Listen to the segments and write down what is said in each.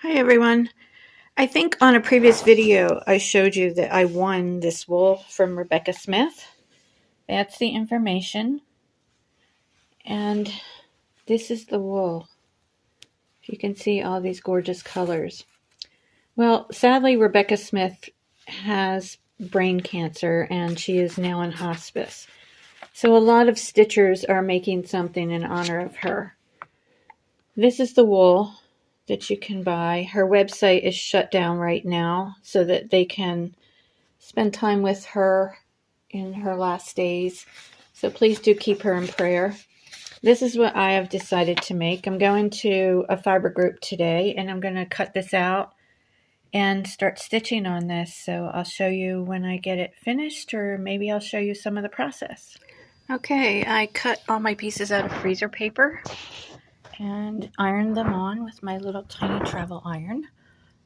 Hi everyone. I think on a previous video I showed you that I won this wool from Rebekah Smith. That's the information. And this is the wool. You can see all these gorgeous colors. Well, sadly Rebekah Smith has brain cancer and she is now in hospice. So a lot of stitchers are making something in honor of her. This is the wool that you can buy. Her website is shut down right now so that they can spend time with her in her last days. So please do keep her in prayer. This is what I have decided to make. I'm going to a fiber group today and I'm going to cut this out and start stitching on this. So I'll show you when I get it finished, or maybe I'll show you some of the process. Okay, I cut all my pieces out of freezer paper and ironed them on with my little tiny travel iron.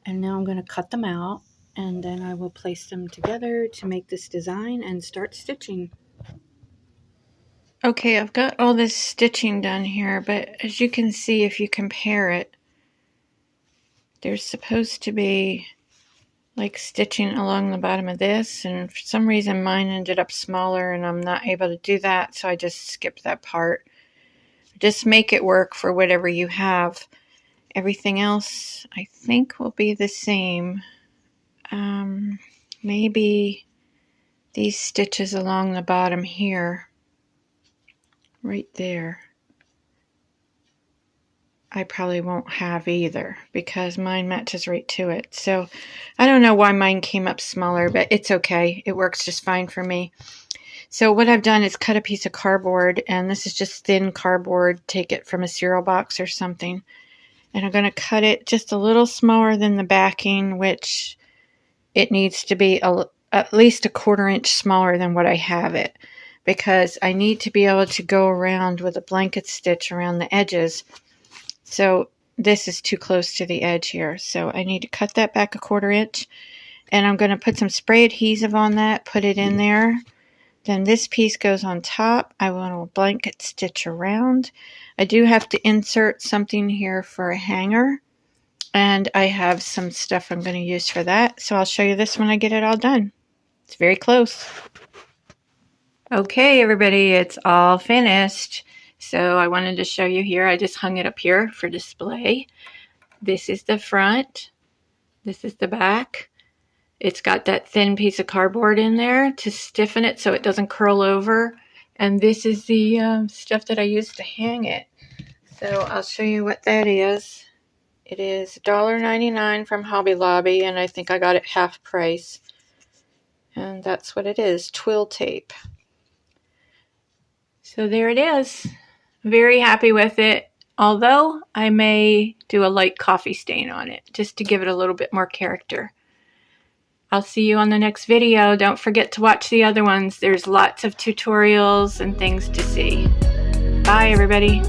And now I'm going to cut them out and then I will place them together to make this design and start stitching. Okay, I've got all this stitching done here, but as you can see, if you compare it, there's supposed to be like stitching along the bottom of this, and for some reason mine ended up smaller and I'm not able to do that, so I just skipped that part. Just make it work for whatever you have. Everything else I think will be the same. Maybe these stitches along the bottom here, right there, I probably won't have either because mine matches right to it. So I don't know why mine came up smaller, but it's okay. It works just fine for me. So what I've done is cut a piece of cardboard, and this is just thin cardboard. Take it from a cereal box or something. And I'm going to cut it just a little smaller than the backing, which it needs to be at least a 1/4 inch smaller than what I have it, because I need to be able to go around with a blanket stitch around the edges. So this is too close to the edge here. So I need to cut that back a 1/4 inch, and I'm going to put some spray adhesive on that, put it in there. Then this piece goes on top. I want to blanket stitch around. I do have to insert something here for a hanger, and I have some stuff I'm going to use for that. So I'll show you this when I get it all done. It's very close. Okay, everybody, it's all finished. So I wanted to show you here. I just hung it up here for display. This is the front. This is the back. It's got that thin piece of cardboard in there to stiffen it so it doesn't curl over. And this is the stuff that I used to hang it. So I'll show you what that is. It is $1.99 from Hobby Lobby, and I think I got it half price. And that's what it is, twill tape. So there it is. Very happy with it, although I may do a light coffee stain on it just to give it a little bit more character. I'll see you on the next video. Don't forget to watch the other ones. There's lots of tutorials and things to see. Bye, everybody.